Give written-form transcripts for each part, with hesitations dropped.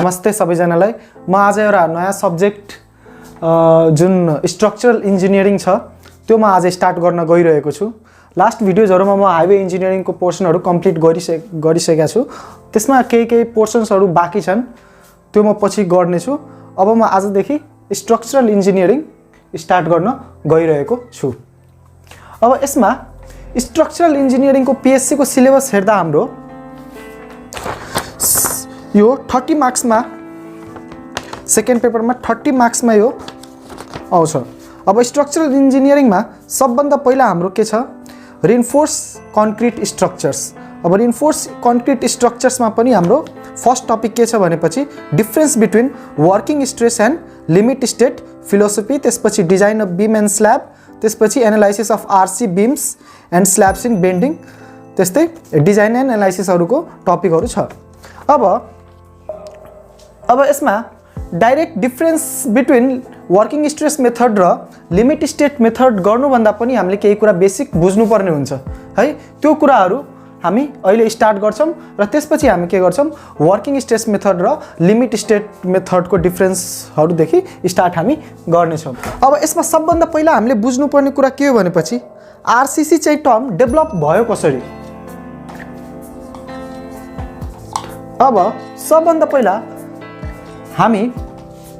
नमस्ते सबैजनालाई। म आज एउटा नयाँ सब्जेक्ट जुन स्ट्रक्चरल इन्जिनियरिङ छ त्यो म आज स्टार्ट गर्न गइरहेको छु। लास्ट भिडियोजहरुमा म हाइवे इन्जिनियरिङको पोर्सनहरु कम्प्लिट गरिसकेका छु। त्यसमा केही पोर्सन्सहरु बाँकी छन्, त्यो म पछि गर्ने छु। अब म आजदेखि स्ट्रक्चरल इन्जिनियरिङ स्टार्ट गर्न गइरहेको छु। अब यसमा स्ट्रक्चरल इन्जिनियरिङको पीएससी को सिलेबस हेर्दा हाम्रो यो 30 मार्क्स में सेकेंड पेपर में 30 मार्क्स में यो आउँछ। अब स्ट्रक्चरल इंजीनियरिंग में सबभन्दा पहिला हाम्रो के छ, रिइन्फोर्स कंक्रीट स्ट्रक्चर्स। अब रिइन्फोर्स कंक्रीट स्ट्रक्चर्स में पनि हाम्रो फर्स्ट टपिक के छ भनेपछि difference between working stress and limit state philosophy, त्यसपछि design of beam and slab, त्यसपछि analysis of RC beams and slabs in bending, त्यस्तै डिजाइन एंड एनालाइसिसहरुको टपिकहरु छ। अब यसमा direct difference between working stress method र लिमिट स्टेट मेथड गर्नुभन्दा पनि हामीले केही कुरा बेसिक बुझ्नुपर्ने हुन्छ है। त्यो कुराहरु हामी अहिले स्टार्ट गर्छौं र त्यसपछि हामी के गर्छौं, वर्किंग स्ट्रेस मेथड र लिमिट स्टेट मेथडको डिफरेन्सहरु देखि स्टार्ट हामी गर्नेछौं। अब यसमा सबभन्दा पहिला हामीले बुझ्नुपर्ने कुरा के हो भनेपछि आरसीसी चाहिँ टर्म डेभलप भयो कसरी। अब सबभन्दा पहिला हामी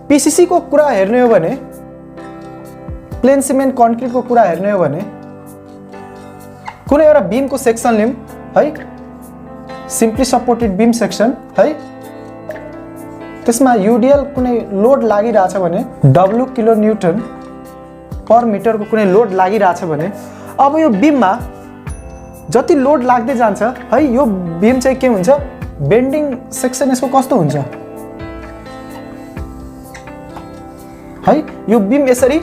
पीसीसी को कुरा हेर्ने हो भने, प्लेन सिमेन्ट कंक्रीट को कुरा हेर्ने हो भने कुनै एउटा बीम को सेक्सन लिम है, सिम्पली सपोर्टेड बीम सेक्सन है, त्यसमा यूडीएल कुनै लोड लागिरहेछ भने W kilo newton per metre को कुनै लोड लागिरहेछ भने अब यो बीममा जति लोड लाग्दै जान्छ है, यो बीम चाहिँ के हुन्छ, बेन्डिङ सेक्सन यसको कस्तो हुन्छ है, यो बीम यसरी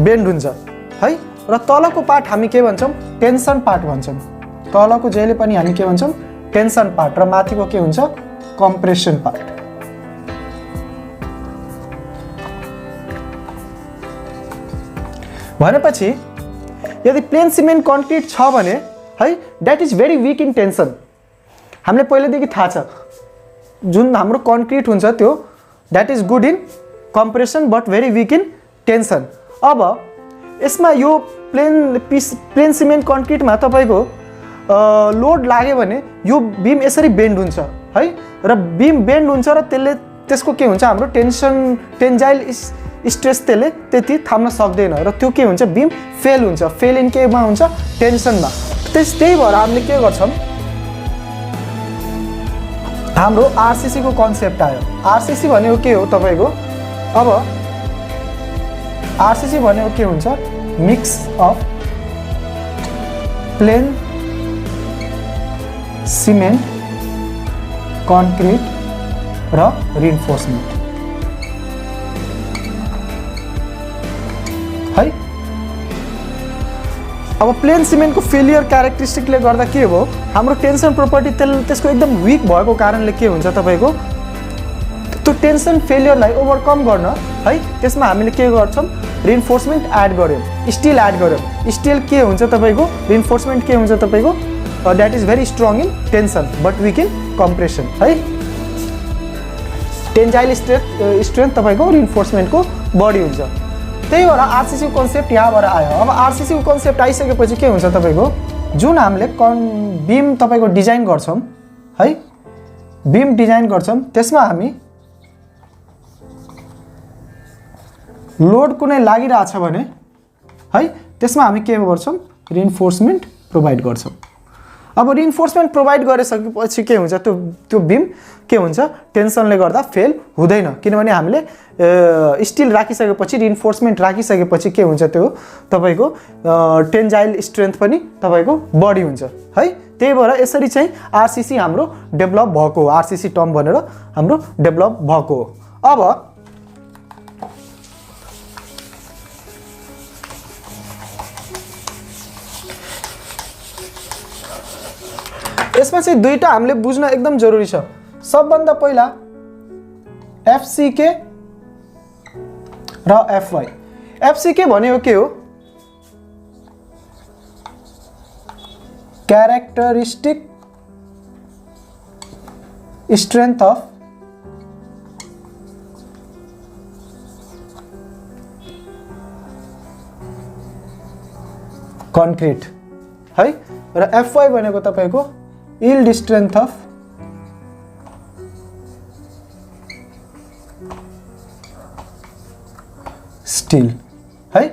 बेन्ड हुन्छ है। र तलको पार्ट हामी के भन्छौं, टेन्सन पार्ट भन्छौं। तलको जहिले पनि हामी के भन्छौं, टेन्सन पार्ट, र माथिको के हुन्छ, कम्प्रेसन पार्ट। भनेपछि यदि प्लेन सिमेन्ट कंक्रीट छ भने है, that is very weak in tension. हामीले पहिलेदेखि थाहा छ जुन हाम्रो कंक्रीट हुन्छ त्यो that is good in compression but very weak in tension. अब यसमा यो प्लेन सिमेन्ट कंक्रीट में तपाईको लोड लाग्यो भने यो बीम यसरी बेन्ड हुन्छ है, र बीम बेन्ड हुन्छ र त्यसको के हुन्छ, हाम्रो टेन्जाइल स्ट्रेस त्यसले त्यति थाम्न सक्दैन र त्यो के हुन्छ, बीम फेल हुन्छ। फेल इन केमा हुन्छ, टेन्सनमा। त्यही भएर हामीले के गर्छौं, हाम्रो आरसीसी को कन्सेप्ट आयो। आरसीसी भनेको के हो तपाईको, अब आरसीसी भनेको के हुन्छ, mix of plain cement concrete र रिइन्फोर्समेन्ट है। अब प्लेन सिमेन्ट को फेलियर क्यारेक्टरिस्टिकले गर्दा के हो, हाम्रो टेन्सन प्रोपर्टी त्यसको एकदम वीक भएको कारणले के हुन्छ, तपाईको त्यो टेन्सन फेलियरलाई ओभरकम गर्न है, त्यसमा हामीले के गर्छौं, रिइन्फोर्समेन्ट एड गर्यौं, स्टील एड गर्यौं। स्टील के हुन्छ तपाईको, रिइन्फोर्समेन्ट के हुन्छ तपाईको, that is very strong in tension but weak in compression है। टेन्जाइल स्ट्रेन्थ तपाईको रिइन्फोर्समेन्ट को बढी हुन्छ। त्यही भएर आरसीसी को कन्सेप्ट यहाँबाट आयो। अब आरसीसी को कन्सेप्ट आइसकेपछि के हुन्छ, तपाईको जुन हामीले बीम तपाईको डिजाइन गर्छौं है, बीम डिजाइन गर्छौं, त्यसमा हामी लोड कुनै लागिरहेछ भने है, त्यसमा हामी के गर्छौं, रिइन्फोर्समेन्ट प्रोवाइड गर्छौं। अब रिइन्फोर्समेन्ट प्रोवाइड गरिसकेपछि के हुन्छ, त्यो बीम के हुन्छ, टेन्सनले गर्दा फेल हुँदैन, किनभने हामीले स्टील राखिसकेपछि, रिइन्फोर्समेन्ट राखिसकेपछि के हुन्छ, त्यो तपाईको टेन्जाइल स्ट्रेन्थ पनि तपाईको बढी हुन्छ है। त्यही भएर यसरी चाहिँ आरसीसी हाम्रो डेभलप भएको हो, आरसीसी टर्म भनेर हाम्रो डेभलप भएको हो। अब यसमा चाहिँ दुईटा हामीले बुझ्न एकदम जरुरी छ। सबभन्दा पहिला एफसीके र एफवाई। एफसीके भनेको के हो, क्यारेक्टरिस्टिक स्ट्रेंथ ऑफ कन्क्रिट है र FY भनेको तपाईको यील्ड स्ट्रेन्थ अफ स्टील है।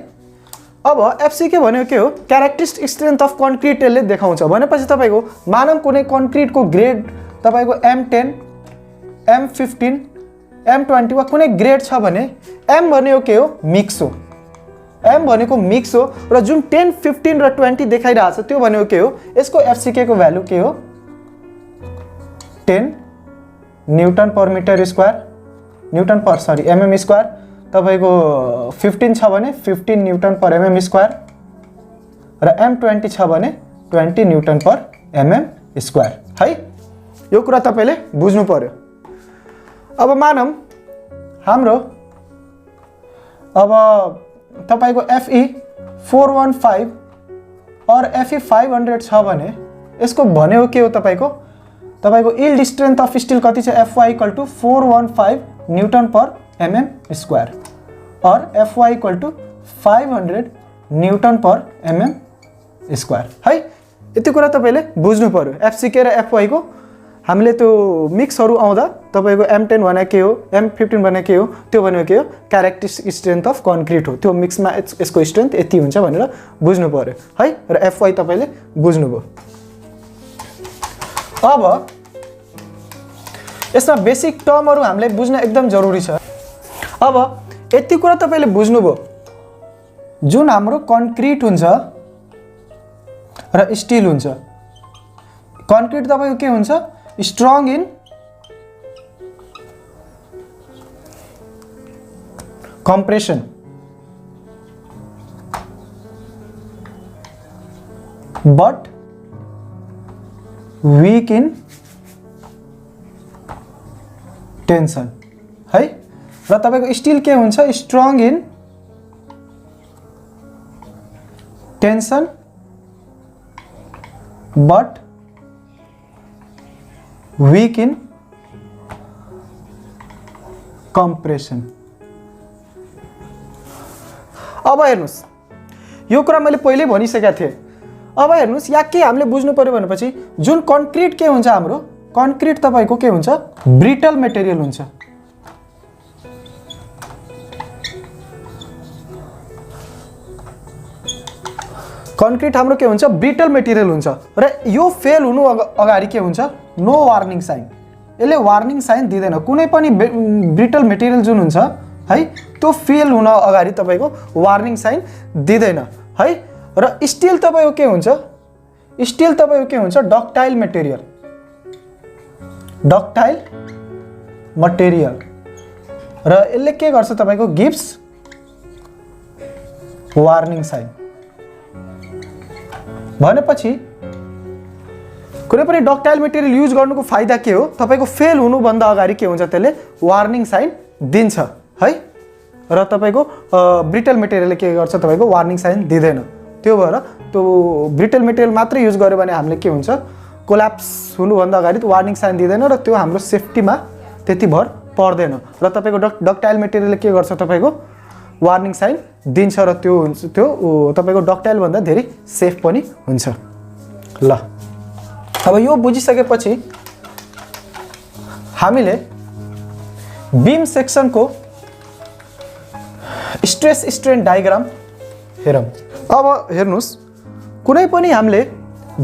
अब FCK भनेको के हो क्यारेक्टरिस्टिक स्ट्रेन्थ अफ कन्क्रिट यसले देखाउँछ भनेपछि तपाईको मानव कुनै कन्क्रिटको ग्रेड तपाईको M10 M15 M20 वा कुनै ग्रेड छ भने M भनेको के हो मिक्स हो M भनेको मिक्स हो र जुन 10 15 र 20 देखाइरहेछ त्यो भनेको के हो यसको FCK को भ्यालु के हो 10 newton per metre square newton per sorry mm square तपाईको 15 छ भने 15 न्युटन पर mm स्क्वायर र M20 छ भने 20 न्युटन पर mm स्क्वायर है। यो कुरा तपाईले बुझ्नु पर्यो। अब मानम हाम्रो अब तपाईको FE 415 और FE 500 छ भने यसको भनेको के हो तपाईको यील्ड स्ट्रेन्थ अफ स्टील कति छ FY = 415 न्युटन पर mm स्क्वायर और FY = 500 न्युटन पर mm स्क्वायर है। यति कुरा तपाईले बुझ्नु पर्यो। FCK र FY को हामीले त्यो मिक्सहरु आउँदा तपाईको M10 भने के हो M15 भने के हो त्यो भनेको के हो क्यारेक्टरिस्टिक स्ट्रेन्थ अफ कन्क्रिट हो। त्यो मिक्समा यसको स्ट्रेन्थ यति हुन्छ भनेर बुझ्नु पर्यो है र FY तपाईले बुझ्नुभयो। अब यसमा बेसिक टर्महरु हामीले बुझ्न एकदम जरुरी छ। अब यति कुरा तपाईले बुझ्नुभयो जुन हाम्रो कन्क्रिट हुन्छ र स्टील हुन्छ। कन्क्रिट तपाईको के हुन्छ strong in compression but weak in tension है र तपाईको स्टील के हुन्छ strong in tension but weak in compression। अब हेर्नुस् यो कुरा मैले पहिले भनिसकेका थिए। अब हेर्नुस् यहाँ के हामीले बुझ्नु पर्यो भनेपछि जुन कन्क्रिट के हुन्छ हाम्रो कन्क्रिट तपाईको के हुन्छ ब्रिटल मटेरियल हुन्छ। कन्क्रिट हाम्रो के हुन्छ ब्रिटल मटेरियल हुन्छ र यो फेल हुनु अगाडि के हुन्छ नो वार्निङ साइन। यसले वार्निङ साइन दिदैन कुनै पनि ब्रिटल मटेरियल जुन हुन्छ है त्यो फेल हुन अगाडि तपाईको वार्निङ साइन दिदैन है। र स्टील तपाईको के हुन्छ स्टील तपाईको के हुन्छ डक्टाइल मटेरियल र यसले के गर्छ तपाईको गिव्स वार्निङ साइन। भनेपछि कुनै पनि डक्टाइल मटेरियल युज गर्नुको फाइदा के हो तपाईको फेल हुनु भन्दा अगाडि के हुन्छ त्यसले वार्निङ साइन दिन्छ है र तपाईको ब्रिटल मटेरियलले के गर्छ तपाईको वार्निङ साइन दिदैन। त्यो भएर त्यो ब्रिटल मटेरियल मात्र युज गर्यो भने हामीले के हुन्छ कोल्याप्स हुनु भन्दा अगाडि वार्निङ साइन दिदैन र त्यो हाम्रो सेफ्टीमा त्यति भर पर्दैन र तपाईको डक्टाइल मटेरियलले के गर्छ तपाईको वार्निङ साइन दिन्छ र त्यो हुन्छ त्यो तपाईको डक्टाइल भन्दा धेरै सेफ पनि हुन्छ। ल अब यो बुझिसकेपछि हामीले बीम सेक्सनको स्ट्रेस स्ट्रेन डायग्राम हेरौं। अब हेर्नुस् कुनै पनि हामीले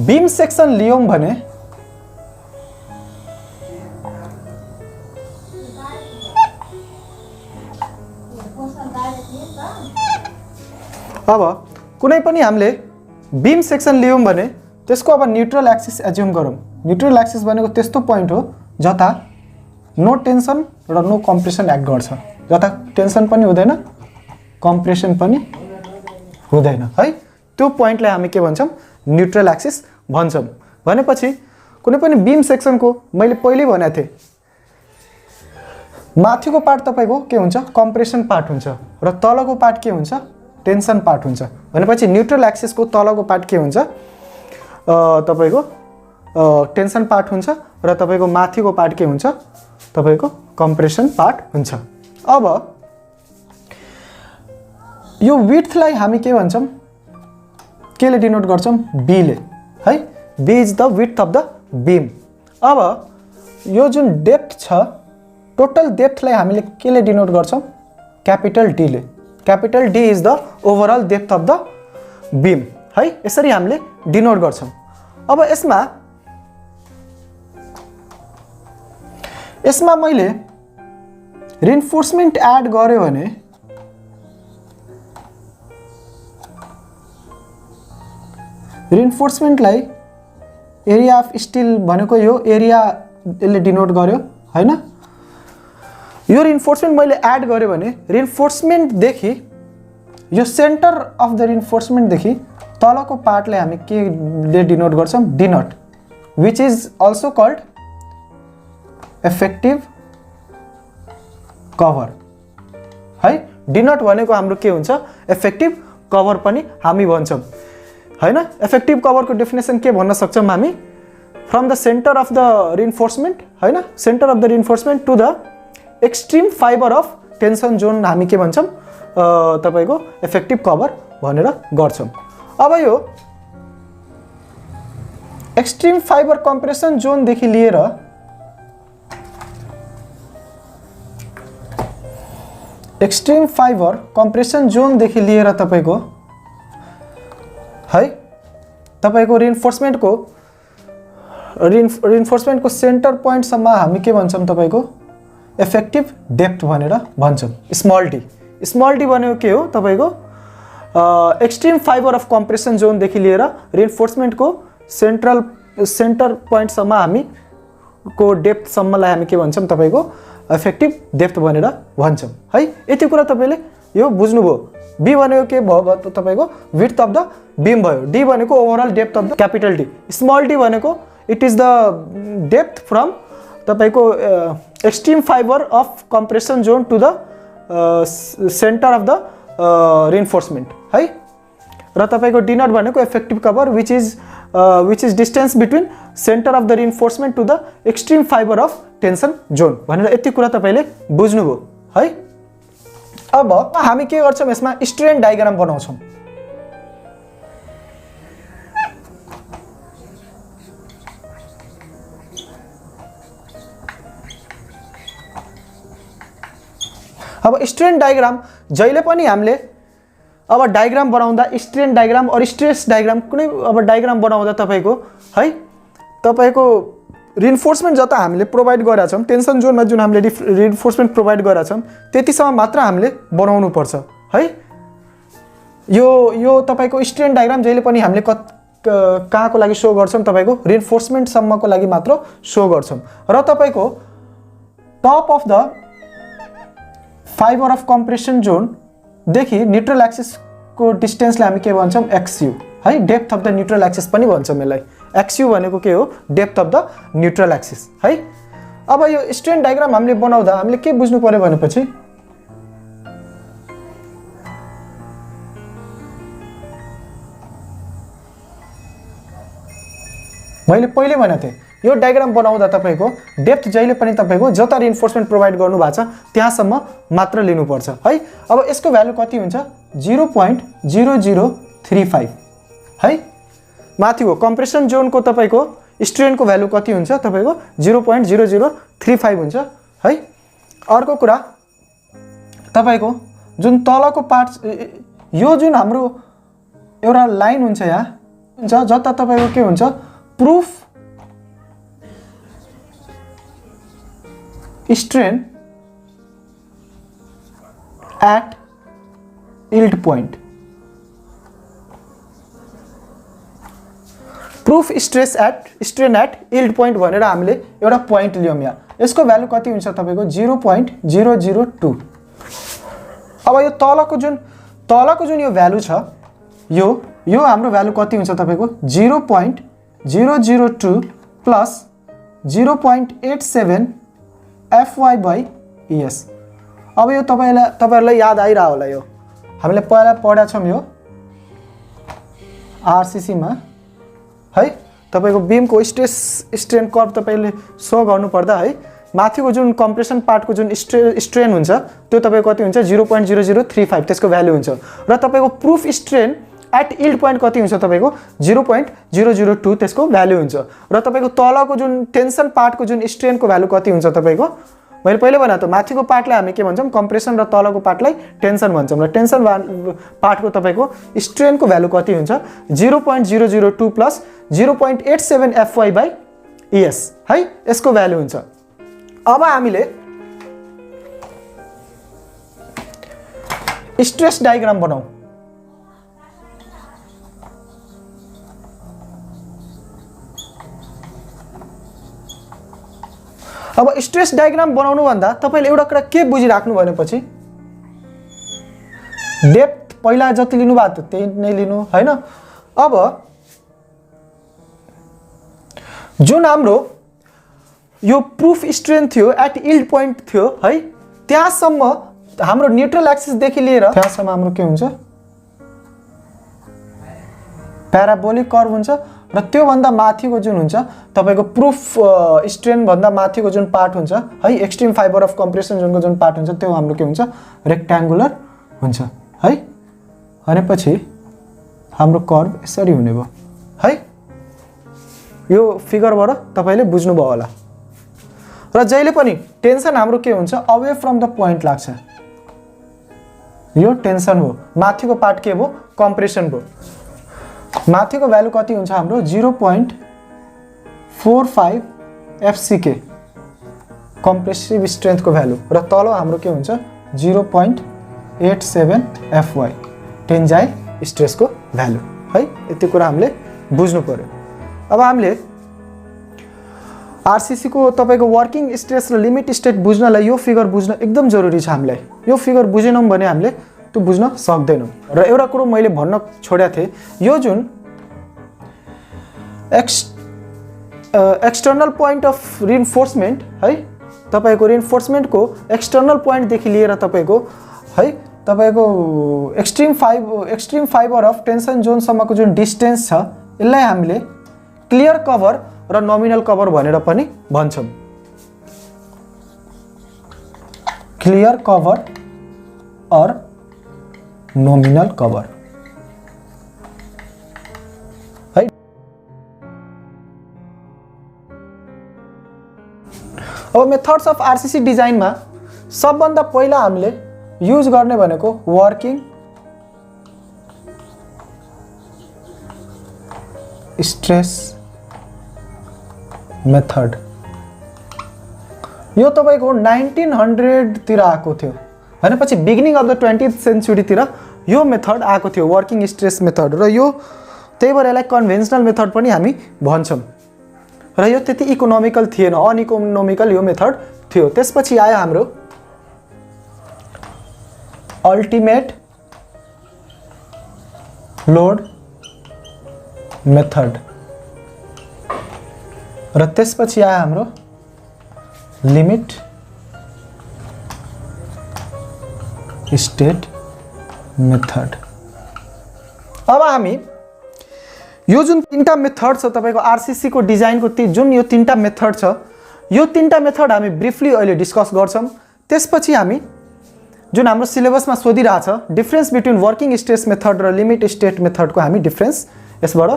बीम सेक्सन लियौं भने अब कुनै पनि हामीले बीम सेक्सन लियौं भने त्यसको अब न्यूट्रल एक्सिस एज्युम गरौं। न्यूट्रल एक्सिस भनेको त्यस्तो पोइन्ट हो जता नो टेन्सन र नो कम्प्रेसन एक्ट गर्छ, जता टेन्सन पनि हुँदैन कम्प्रेसन पनि हुँदैन है। त्यो पोइन्टलाई हामी के भन्छौं न्यूट्रल एक्सिस भन्छौं। भनेपछि कुनै पनि बीम सेक्सनको मैले पहिले भनेको थिए माथिको पार्ट तपाईको के हुन्छ कम्प्रेसन पार्ट हुन्छ र तलको पार्ट के हुन्छ टेन्सन पार्ट हुन्छ। भनेपछि न्यूट्रल एक्सिस को तलको पार्ट के हुन्छ तपाईको टेन्सन पार्ट हुन्छ र तपाईको माथिको पार्ट के हुन्छ तपाईको कम्प्रेसन पार्ट हुन्छ। अब यो विड्थलाई हामी के भन्छौं केले डिनोट गर्छौँ बी ले है B is the width of the beam अब यो जुन डेप्थ छ टोटल डेप्थलाई हामीले केले डिनोट गर्छौँ क्यापिटल डी ले capital D is the overall depth of the beam है यसरी हामीले डिनोट गर्छौँ अब यसमा मैले रिइन्फोर्समेन्ट एड गर्यो भने रिइन्फोर्समेन्टलाई एरिया अफ स्टिल भनेको यो एरिया यसले डिनोट गर्यो हैन यो रिइन्फोर्समेन्ट मैले एड गर्यो भने रिइन्फोर्समेन्टदेखि यो सेन्टर अफ द रिइन्फोर्समेन्टदेखि तलको पार्टलाई हामी के ले डिनोट गर्छौँ D nought which is also called effective cover है डी नट भनेको हाम्रो के हुन्छ इफेक्टिभ कभर पनि हामी भन्छौँ हैन इफेक्टिभ कभरको डेफिनेसन के भन्न सक्छौँ हामी from the centre of the reinforcement हैन centre of the reinforcement to the extreme fibre of tension zone हामी के भन्छौँ तपाईको इफेक्टिभ कभर भनेर गर्छौँ अब यो एक्सट्रिम फाइबर कम्प्रेसन जोन देखि लिएर एक्सट्रिम फाइबर कम्प्रेसन जोन देखि लिएर तपाईको है तपाईको रिइन्फोर्समेन्टको सेन्टर पोइन्ट सम्म हामी के भन्छौँ तपाईको इफेक्टिभ डेप्थ भनेर भन्छौँ स्मल डी भनेको के हो तपाईको extreme fibre of compression John देखि लिएर रिइन्फोर्समेन्टको सेन्टर पोइन्ट सम्म हामी को डेप्थ सम्मलाई हामी के भन्छौँ तपाईको इफेक्टिभ डेप्थ भनेर भन्छौँ है यति कुरा तपाईले यो बुझ्नुभयो बी भनेको के भयो तपाईको विड्थ अफ द बीम भयो डी भनेको overall depth of the capital D small D भनेको it is the depth from तपाईको extreme fibre of compression zone to the centre of the reinforcement है र तपाईको डी नट भनेको effective cover which is distance between centre of the reinforcement to the extreme fibre of tension zone भनेर यति कुरा तपाईले बुझ्नुभयो है अब हामी के गर्छौँ यसमा स्ट्रेन डायग्राम बनाउँछौँ अब स्ट्रेन डायग्राम जहिले पनि हामीले अब डायग्राम बनाउँदा स्ट्रेन डायग्राम और स्ट्रेस डायग्राम कुनै अब डायग्राम बनाउँदा तपाईको है तपाईको रिइन्फोर्समेन्ट जता हामीले प्रोभाइड गरेका छौं टेन्सन जोनमा जुन हामीले रिइन्फोर्समेन्ट प्रोभाइड गरेका छौं त्यतिसम्म मात्र हामीले बनाउनु पर्छ है यो तपाईको स्ट्रेन डायग्राम जहिले पनि हामीले कहाँको लागि शो गर्छौं तपाईको रिइन्फोर्समेन्ट सम्मको लागि मात्र शो गर्छौं र तपाईको top of the fibre of compression John देखि न्यूट्रल एक्सिस को डिस्टेन्सलाई हामी के भन्छौं एक्सयू है depth of the neutral axis पनि भन्छौं यसलाई एक्सयू भनेको के हो depth of the neutral axis है अब यो स्ट्रेन डायग्राम हामीले बनाउँदा हामीले के बुझ्नु पर्यो भनेपछि मैले पहिले भनेको थिएँ यो डायग्राम बनाउँदा तपाईको डेप्थ जहिले पनि तपाईको जता रिइन्फोर्समेन्ट प्रोभाइड गर्नु भएको छ त्यहाँसम्म मात्र लिनु पर्छ है अब यसको भ्यालु कति हुन्छ 0.0035 है माथिको कम्प्रेसन जोनको तपाईको स्ट्रेनको भ्यालु कति हुन्छ तपाईको 0.0035 हुन्छ है अर्को कुरा तपाईको जुन तलको पार्ट यो जुन हाम्रो एउटा लाइन हुन्छ यहाँ हुन्छ जता तपाईको के हुन्छ proof strain at yield point proof strain at yield point भनेर हामीले एउटा पॉइन्ट लियौं यहाँ यसको भ्यालु कति हुन्छ तपाईको 0.002 अब यो तलको जुन यो भ्यालु छ यो हाम्रो भ्यालु कति हुन्छ तपाईको 0.002 प्लस 0.87 FY by ES अब यो तपाईहरुलाई याद आइरा होला यो हामीले पहिला पढा छौं यो RCC मा है तपाईको बीम को स्ट्रेस स्ट्रेन कर्व तपाईले सो गर्नु पर्दा है माथिको जुन कम्प्रेसन पार्टको जुन स्ट्रेन हुन्छ त्यो तपाईको कति हुन्छ 0.0035 त्यसको भ्यालु हुन्छ र तपाईको प्रुफ स्ट्रेन एट इल्ड पोइन्ट कति हुन्छ तपाईको 0.002 त्यसको भ्यालु हुन्छ र तपाईको तलको जुन टेन्सन पार्टको जुन स्ट्रेनको भ्यालु कति हुन्छ तपाईको मैले पहिले भने त माथिको पार्टलाई हामी के भन्छौं कम्प्रेसन र तलको पार्टलाई टेन्सन भन्छौं र टेन्सन पार्टको तपाईको स्ट्रेनको भ्यालु कति हुन्छ 0.002 प्लस 0.87 FY/ES है यसको भ्यालु हुन्छ। अब हामीले स्ट्रेस डायग्राम बनाऊ। अब स्ट्रेस डायग्राम बनाउनु भन्दा तपाईले एउटा कुरा के बुझिराख्नु भनेपछि डेप्थ पहिला जति लिनु भएको त्यही नै लिनु हैन। अब जुन हाम्रो यो प्रुफ स्ट्रेन थियो एट इल्ड पोइन्ट थियो है त्यहाँसम्म हाम्रो न्यूट्रल एक्सिस देखि लिएर त्यहाँसम्म हाम्रो के हुन्छ प्याराबोलिक कर्भ हुन्छ र त्यो भन्दा माथिको जुन हुन्छ तपाईको प्रुफ स्ट्रेन भन्दा माथिको जुन पार्ट हुन्छ है एक्सट्रिम फाइबर अफ कम्प्रेसन जुनको जुन पार्ट हुन्छ त्यो हाम्रो के हुन्छ रेक्ट्याङ्गुलर हुन्छ है। भनेपछि हाम्रो कर्भ यसरी हुने भयो है। यो फिगरबाट तपाईले बुझ्नु भयो होला र जहिले पनि टेन्सन हाम्रो के हुन्छ अवे फ्रम द पोइन्ट लाग्छ। यो टेन्सन हो माथिको पार्ट के भयो कम्प्रेसन भयो। माथिको भ्यालु कति हुन्छ हाम्रो 0.45 FCK कम्प्रेसिभ स्ट्रेन्थको भ्यालु र तल हाम्रो के हुन्छ 0.87 FY टेन्जाइल स्ट्रेसको भ्यालु है। यति कुरा हामीले बुझ्नु पर्यो। अब हामीले आरसीसी को तपाईको वर्किङ स्ट्रेस र लिमिट स्टेट बुझ्नलाई यो फिगर बुझ्न एकदम जरुरी छ हामीलाई। यो फिगर बुझेनौं भने हामीले त्यो बुझ्न सक्दैनौं। र एउटा कुरो मैले भन्न छोडेको थिए यो जुन एक्सटर्नल पोइन्ट अफ रिइन्फोर्समेन्ट है तपाईको रिइन्फोर्समेन्ट को एक्सटर्नल पोइन्ट देखि लिएर तपाईको है तपाईको extreme fibre of tension John सम्मको जुन डिस्टेन्स छ यसलाई हामीले क्लियर कभर र नोमिनल कभर भनेर पनि भन्छौं। क्लियर कभर और नोमिनल कभर है। अब मेथड्स अफ आरसीसी डिजाइनमा सबभन्दा पहिला हामीले युज गर्ने भनेको वर्किङ स्ट्रेस मेथड। यो तपाईको 1900 तिर आएको थियो हैन। पछि beginning of the 20th century तिर यो मेथड आएको थियो वर्किङ स्ट्रेस मेथड र यो त्यही भएर यसलाई कन्भेन्सनल मेथड पनि हामी भन्छौं र यो त्यति इकोनोमिकल थिएन अनइकोनोमिकल यो मेथड थियो। त्यसपछि आयो हाम्रो अल्टिमेट लोड मेथड र त्यसपछि आयो हाम्रो लिमिट स्टेट मेथड। अब हामी यो जुन तीनटा मेथड छ तपाईको आरसीसी को डिजाइन को जुन यो तीनटा मेथड छ यो तीनटा मेथड हामी ब्रिफली अहिले डिस्कस गर्छौं। त्यसपछि हामी जुन हाम्रो सिलेबसमा सोधिरहेछ difference between working stress method र लिमिट स्टेट मेथड को हामी डिफरेन्स यसबाट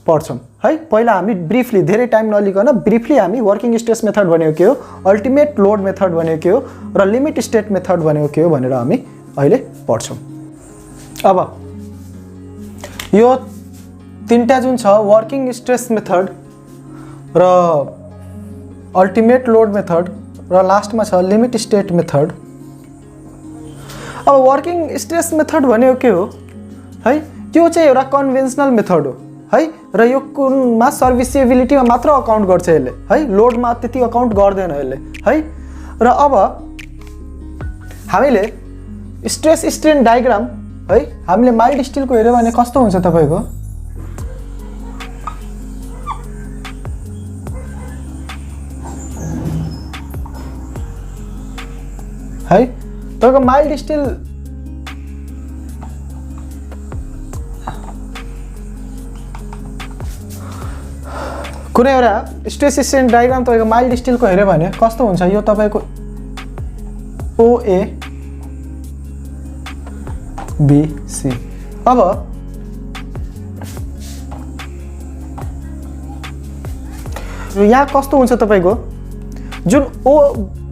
पढ्छौं है। पहिला हामी ब्रिफली धेरै टाइम नलिकन ब्रिफली हामी वर्किङ स्ट्रेस मेथड भनेको के हो अल्टिमेट लोड मेथड भनेको के हो र लिमिट स्टेट मेथड भनेको के हो भनेर हामी अहिले पढ्छौं। अब यो तीनटा जुन छ वर्किङ स्ट्रेस मेथड र अल्टिमेट लोड मेथड र लास्टमा छ लिमिट स्टेट मेथड। अब वर्किङ स्ट्रेस मेथड भनेको के हो है त्यो चाहिँ एउटा कन्भेन्सनल मेथड हो है र यो कुनमा सर्भिसेबिलिटीमा मात्र अकाउन्ट गर्छ यसले है लोडमा त्यति अकाउन्ट गर्दैन यसले है। र अब हामीले स्ट्रेस स्ट्रेन डायग्राम है हामीले माइल्ड स्टिलको हेर्यो भने कस्तो हुन्छ तपाईको है। तपाईको माइल्ड स्टिल कुनै एउटा स्ट्रेस स्ट्रेन डायग्राम तपाईको माइल्ड स्टिलको हेर्यो भने कस्तो हुन्छ यो तपाईको OA BC। अब यहाँ कस्तो हुन्छ तपाईको जुन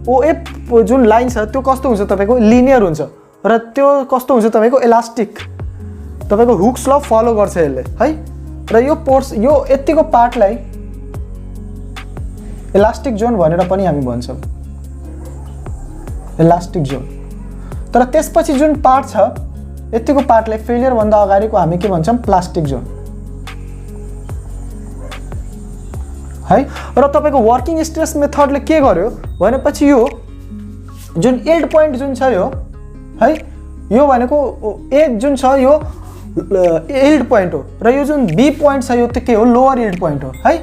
ओएफ जुन लाइन छ त्यो कस्तो हुन्छ तपाईको लिनियर हुन्छ र त्यो कस्तो हुन्छ तपाईको इलास्टिक तपाईको हुक्स ल फलो गर्छ यसले है र यो यतिको पार्टलाई इलास्टिक जोन भनेर पनि हामी भन्छौँ इलास्टिक जोन तर त्यसपछि जुन पार्ट छ यतिको पार्टलाई फेलियर भन्दा अगाडिको हामी के भन्छौँ प्लास्टिक जोन है र तपाईको वर्किङ स्ट्रेस मेथडले के गर्यो भनेपछि यो जुन यील्ड पोइन्ट जुन छ यो है यो भनेको ए जुन छ यो यील्ड पोइन्ट हो र यो जुन बी पोइन्ट छ यो त के हो लोअर यील्ड पोइन्ट हो है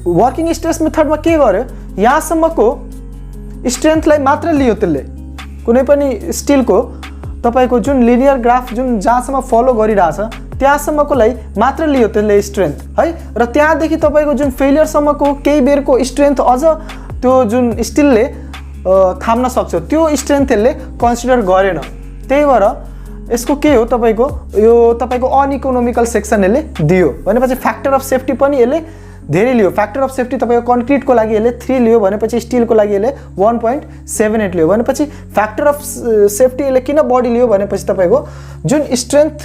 वर्किङ स्ट्रेस मेथडमा के गर्यो यहाँसम्मको स्ट्रेन्थलाई मात्र लियो त्यसले कुनै पनि स्टिलको तपाईको जुन लिनियर ग्राफ जुन जहाँसम्म फलो गरिरहेछ त्यहाँसम्मकोलाई मात्र लियो त्यसले स्ट्रेन्थ है र त्यहाँदेखि तपाईको जुन फेलियरसम्मको केही बेरको स्ट्रेन्थ अझ त्यो जुन स्टिलले थाम्न सक्छ त्यो स्ट्रेन्थ यसले कन्सिडर गरेन त्यही भएर यसको के हो तपाईको यो तपाईको अनइकोनोमिकल सेक्सन यसले दियो भनेपछि फ्याक्टर अफ सेफ्टी पनि यसले धेरै लियो फ्याक्टर अफ सेफ्टी तपाईको कन्क्रिटको लागि यसले 3 लियो भनेपछि स्टिलको लागि यसले 1.78 लियो भनेपछि फ्याक्टर अफ सेफ्टी यसले किन बढी लियो भनेपछि तपाईको जुन स्ट्रेन्थ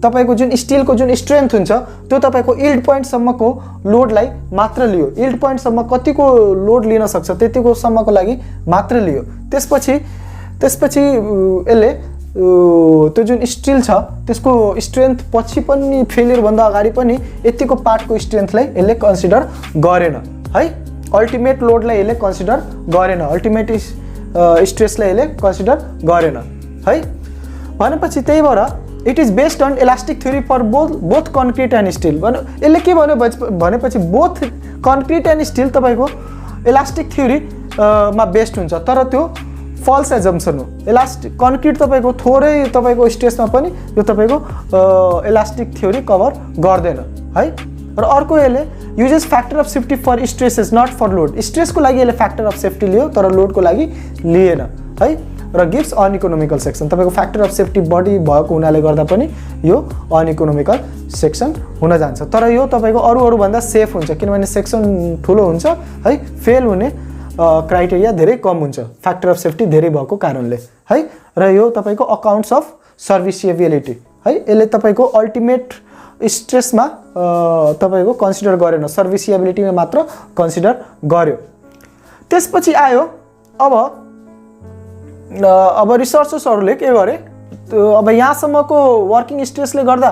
तपाईको जुन स्टिलको जुन स्ट्रेन्थ हुन्छ त्यो तपाईको यील्ड पोइन्ट सम्मको लोडलाई मात्र लियो यील्ड पोइन्ट सम्म कतिको लोड लिन सक्छ त्यतिको सम्मको लागि मात्र लियो त्यसपछि यसले त्यो जुन स्टिल छ त्यसको स्ट्रेन्थ पछि पनि फेलियर भन्दा अगाडि पनि यतिको पार्टको स्ट्रेन्थलाई यसले कन्सिडर गरेन है अल्टिमेट लोडलाई यसले कन्सिडर गरेन अल्टिमेट स्ट्रेसलाई यसले कन्सिडर गरेन है भनेपछि त्यही भएर it is based on elastic theory for both concrete and steel यसले के भन्यो भनेपछि बोथ कन्क्रिट एन्ड स्टिल तपाईको इलास्टिक थ्योरी मा बेस्ड हुन्छ तर त्यो फल्स एजम्पसन हो इलास्टिक कन्क्रिट तपाईको थोरै तपाईको स्ट्रेसमा पनि यो तपाईको इलास्टिक थ्योरी कभर गर्दैन है र अर्को यसले uses factor of safety for stresses not for load स्ट्रेसको लागि यसले फ्याक्टर अफ सेफ्टी लियो तर लोडको लागि लिएन है र गिभ्स अनइकोनोमिकल सेक्सन तपाईको फ्याक्टर अफ सेफ्टी बढी भएको हुनाले गर्दा पनि यो अनइकोनोमिकल सेक्सन हुन जान्छ तर यो तपाईको अरू भन्दा सेफ हुन्छ किनभने सेक्सन ठुलो हुन्छ है फेल हुने क्राइटेरिया धेरै कम हुन्छ फ्याक्टर अफ सेफ्टी धेरै भएको कारणले है र यो तपाईको अकाउन्ट्स अफ सर्भिसिएबिलिटी है यसले तपाईको अल्टिमेट स्ट्रेसमा तपाईको कन्सिडर गरेन सर्भिसिएबिलिटीमा मात्र कन्सिडर गर्यो त्यसपछि आयो अब रिसर्चर्सहरूले के गरे अब यहाँसम्मको वर्किङ स्ट्रेसले गर्दा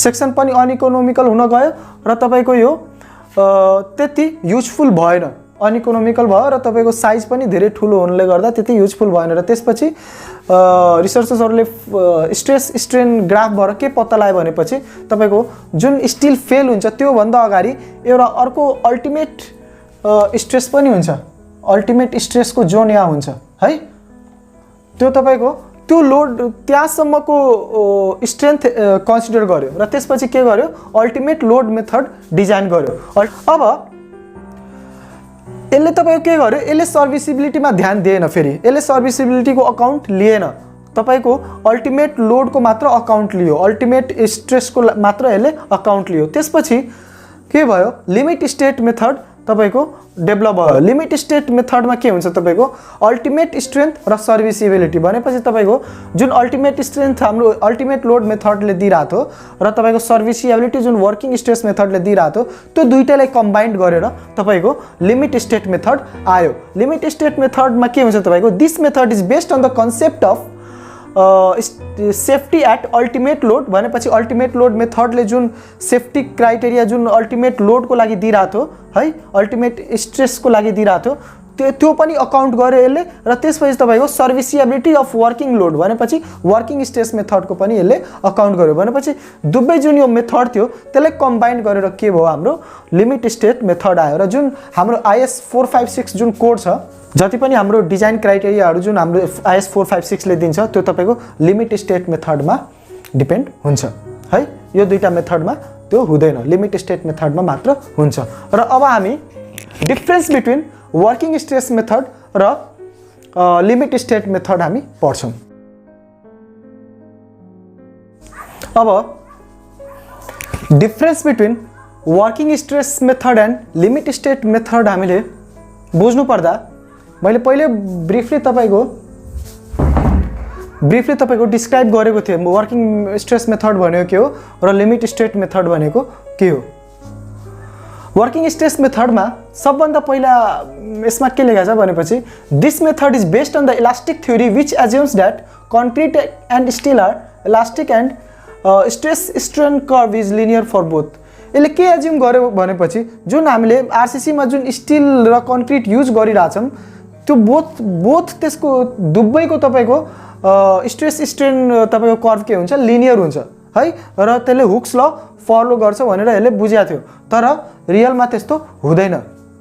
सेक्सन पनि अनइकोनोमिकल हुन गयो र तपाईको यो त्यति युजफुल भएन अनइकोनोमिकल भयो र तपाईको साइज पनि धेरै ठुलो हुनाले गर्दा त्यति युजफुल भएन र त्यसपछि रिसर्चर्सहरूले स्ट्रेस स्ट्रेन ग्राफ भएर के पत्ता लगायो भनेपछि तपाईको जुन स्टिल फेल हुन्छ त्यो भन्दा अगाडि एउटा अर्को अल्टिमेट स्ट्रेस पनि हुन्छ अल्टिमेट स्ट्रेसको जोन यहाँ हुन्छ है त्यो तपाईको त्यो लोड त्यहाँसम्मको स्ट्रेन्थ कन्सिडर गर्यो र त्यसपछि के गर्यो अल्टिमेट लोड मेथड डिजाइन गर्यो अब यसले तपाईको के गर्यो यसले सर्भिसिबिलिटीमा ध्यान दिएन फेरि यसले सर्भिसिबिलिटीको अकाउन्ट लिएन तपाईको अल्टिमेट लोडको मात्र अकाउन्ट लियो अल्टिमेट स्ट्रेसको मात्र यसले अकाउन्ट लियो त्यसपछि के भयो लिमिट स्टेट मेथड तपाईको डेभलप भयो लिमिट स्टेट मेथडमा के हुन्छ तपाईको अल्टिमेट स्ट्रेन्थ र सर्भिसिबिलिटी भनेपछि तपाईको जुन अल्टिमेट स्ट्रेन्थ हाम्रो अल्टिमेट लोड मेथडले दिइराथ्यो र तपाईको सर्भिसिबिलिटी जुन वर्किङ स्ट्रेस मेथडले दिइराथ्यो त्यो दुईटैलाई कम्बाइन्ड गरेर तपाईको लिमिट स्टेट मेथड आयो लिमिट स्टेट मेथडमा के हुन्छ तपाईको this method is based on the concept of safety at ultimate load भनेपछि अल्टिमेट लोड मेथडले जुन सेफ्टी क्राइटेरिया जुन अल्टिमेट लोडको लागि दिइराथ्यो है अल्टिमेट स्ट्रेसको लागि दिइराथ्यो त्यो पनि अकाउन्ट गर्यो यसले र त्यसपछि तपाईको सर्भिसिबिलिटी अफ वर्किङ लोड भनेपछि वर्किङ स्ट्रेस मेथडको पनि यसले अकाउन्ट गर्यो भनेपछि दुवै जुन यो मेथड थियो त्यसलाई कम्बाइन गरेर के भयो हाम्रो लिमिट स्टेट मेथड आयो र जुन हाम्रो IS 456 जुन कोड छ जति पनि हाम्रो डिजाइन क्राइटेरियाहरू जुन हाम्रो IS 456 ले दिन्छ त्यो तपाईको लिमिट स्टेट मेथडमा डिपेन्ड हुन्छ है यो दुईटा मेथडमा त्यो हुँदैन लिमिट स्टेट मेथडमा मात्र हुन्छ र अब हामी difference between working stress method र लिमिट स्टेट मेथड हामी पढ्छौं अब difference between working stress method and limit state method हामीले बुझ्नु पर्दा मैले पहिले ब्रिफली तपाईको डिस्क्राइब गरेको थिएँ वर्किङ स्ट्रेस मेथड भनेको के हो र लिमिट स्टेट मेथड भनेको के हो। वर्किङ स्ट्रेस मेथडमा सबभन्दा पहिला यसमा के लेखा छ भनेपछि this method is based on the elastic theory which assumes that concrete and steel are elastic and stress strain curve is linear for both. यसले के एज्युम गर्यो भनेपछि जुन हामीले आरसीसीमा जुन स्टील र कन्क्रिट युज गरिरहेछौँ त्यो बोथ त्यसको दुवैको तपाईको स्ट्रेस स्ट्रेन तपाईको कर्व के हुन्छ लिनियर हुन्छ है र त्यसले हुक्स ल फलो गर्छ भनेर यसले बुझाएको थियो तर रियलमा त्यस्तो हुँदैन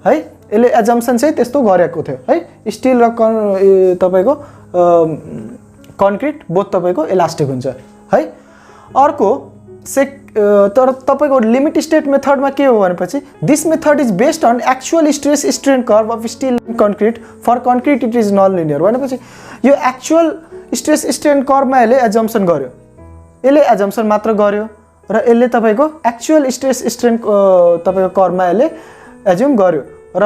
है। यसले एजम्पसन चाहिँ त्यस्तो गरेको थियो है स्टील र तपाईको कन्क्रिट बोथ तपाईको इलास्टिक हुन्छ है। अर्को तर तपाईको लिमिट स्टेट मेथडमा के हो भनेपछि this method is based on actual stress strain curve of steel and concrete for concrete it is non linear भनेपछि यो एक्चुअल स्ट्रेस स्ट्रेन कर्वमा यसले एजम्पसन गर्यो यसले एजम्पसन मात्र गर्यो र यसले तपाईको एक्चुअल स्ट्रेस स्ट्रेन तपाईको कर्वमा यसले एज्युम गर्यो र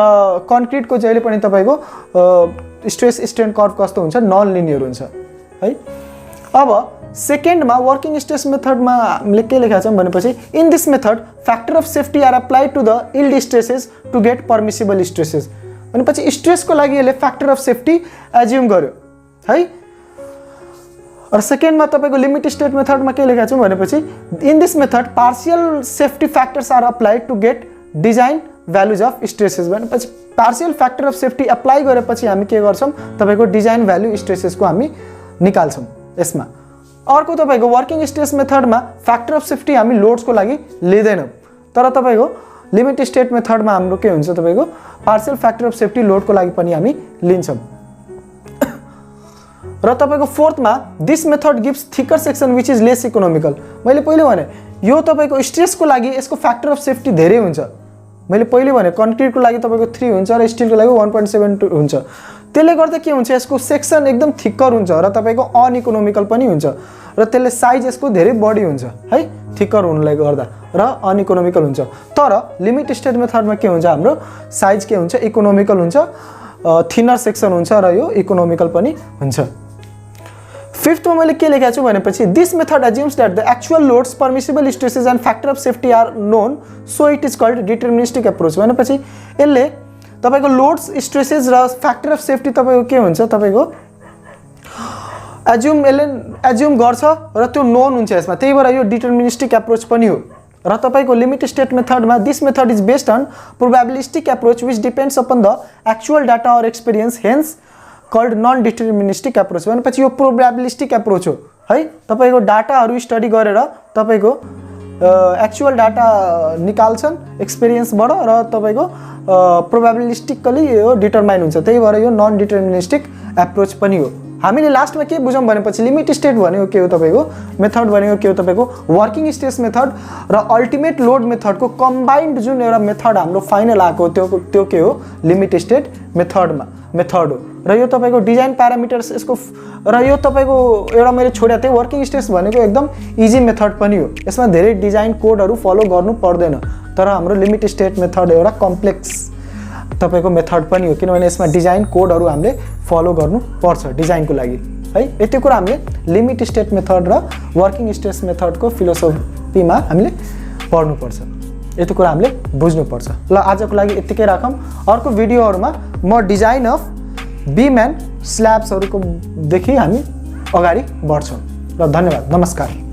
कन्क्रिटको जहिले पनि तपाईको स्ट्रेस स्ट्रेन कर्व कस्तो हुन्छ नन लिनियर हुन्छ है। अब सेकेन्डमा वर्किङ स्ट्रेस मेथडमा हामीले के लेखेका छौँ भनेपछि in this method factor of safety are applied to the yield stresses to get permissible stresses भनेपछि स्ट्रेसको लागि यसले फ्याक्टर अफ सेफ्टी एज्युम गर्यो है। र सेकेन्डमा तपाईको लिमिट स्टेट मेथडमा के लेखेका छौँ भनेपछि in this method partial safety factors are applied to get design values of stresses भनेपछि partial factor of safety apply गरेपछि हामी के गर्छौँ तपाईको डिजाइन भ्यालु स्ट्रेसेसको हामी निकाल्छौँ यसमा। अर्को तपाईको वर्किङ स्ट्रेस मेथडमा फ्याक्टर अफ सेफ्टी हामी लोड्सको लागि लिँदैनौँ तर तपाईको लिमिट स्टेट मेथडमा हाम्रो के हुन्छ तपाईको पार्शियल फ्याक्टर अफ सेफ्टी लोडको लागि पनि हामी लिन्छौँ। र तपाईको फोर्थमा this method gives thicker section which is less economical मैले पहिले भने यो तपाईको स्ट्रेसको लागि यसको फ्याक्टर अफ सेफ्टी धेरै हुन्छ मैले पहिले भने कन्क्रिटको लागि तपाईको 3 हुन्छ र स्टिलको लागि 1.72 हुन्छ त्यसले गर्दा के हुन्छ यसको सेक्सन एकदम थिकर हुन्छ र तपाईको अनइकोनोमिकल पनि हुन्छ र त्यसले साइज यसको धेरै बढी हुन्छ है थिकर हुनुले गर्दा र अनइकोनोमिकल हुन्छ। तर लिमिट स्टेट मेथडमा के हुन्छ हाम्रो साइज के हुन्छ इकोनोमिकल हुन्छ थिनर सेक्सन हुन्छ र यो इकोनोमिकल पनि हुन्छ। फिफ्थमा मैले के लेखेको छु भनेपछि this method assumes that the actual loads permissible stresses and factor of safety are known so it is called deterministic approach भनेपछि यसले तपाईको लोड्स स्ट्रेसेस र फ्याक्टर अफ सेफ्टी तपाईको के हुन्छ तपाईको एज्युम गर्छ र त्यो नोन हुन्छ यसमा त्यही भएर यो डिटर्मिनिस्टिक एप्रोच पनि हो। र तपाईको लिमिट स्टेट मेथडमा this method is based on probabilistic approach which depends upon the actual data और experience hence called non deterministic approach भनेपछि यो प्रोबेबिलिस्टिक एप्रोच हो है तपाईको डाटाहरू स्टडी गरेर तपाईको एक्चुअल डाटा निकाल्छन् एक्सपिरियन्सबाट र तपाईको प्रोबेबिलिस्टिकली यो डिटरमाइन हुन्छ त्यही भएर यो नन डिटर्मिनिस्टिक एप्रोच पनि हो। हामीले लास्टमा के बुझौँ भनेपछि लिमिट स्टेट भनेको के हो तपाईको मेथड भनेको के हो तपाईको वर्किङ स्ट्रेस मेथड र अल्टिमेट लोड मेथडको कम्बाइन्ड जुन एउटा मेथड हाम्रो फाइनल आएको त्यो के हो लिमिट स्टेट मेथड हो र यो तपाईको डिजाइन प्यारामिटर्स यसको र यो तपाईको एउटा मैले छोडेको थिएँ वर्किङ स्ट्रेस भनेको एकदम इजी मेथड पनि हो यसमा धेरै डिजाइन कोडहरू फलो गर्नु पर्दैन तर हाम्रो लिमिट स्टेट मेथड एउटा कम्प्लेक्स तपाईको मेथड पनि हो किनभने यसमा डिजाइन कोडहरू हामीले फलो गर्नु पर्छ डिजाइनको लागि है। यति कुरा हामीले लिमिट स्टेट मेथड र वर्किङ स्ट्रेस मेथडको फिलोसफीमा हामीले पढ्नुपर्छ यति कुरा हामीले बुझ्नुपर्छ। ल आजको लागि यतिकै राखौँ अर्को भिडियोहरूमा म डिजाइन अफ बीम एन्ड स्ल्याब्सहरूको देखि हामी अगाडि बढ्छौँ र धन्यवाद नमस्कार।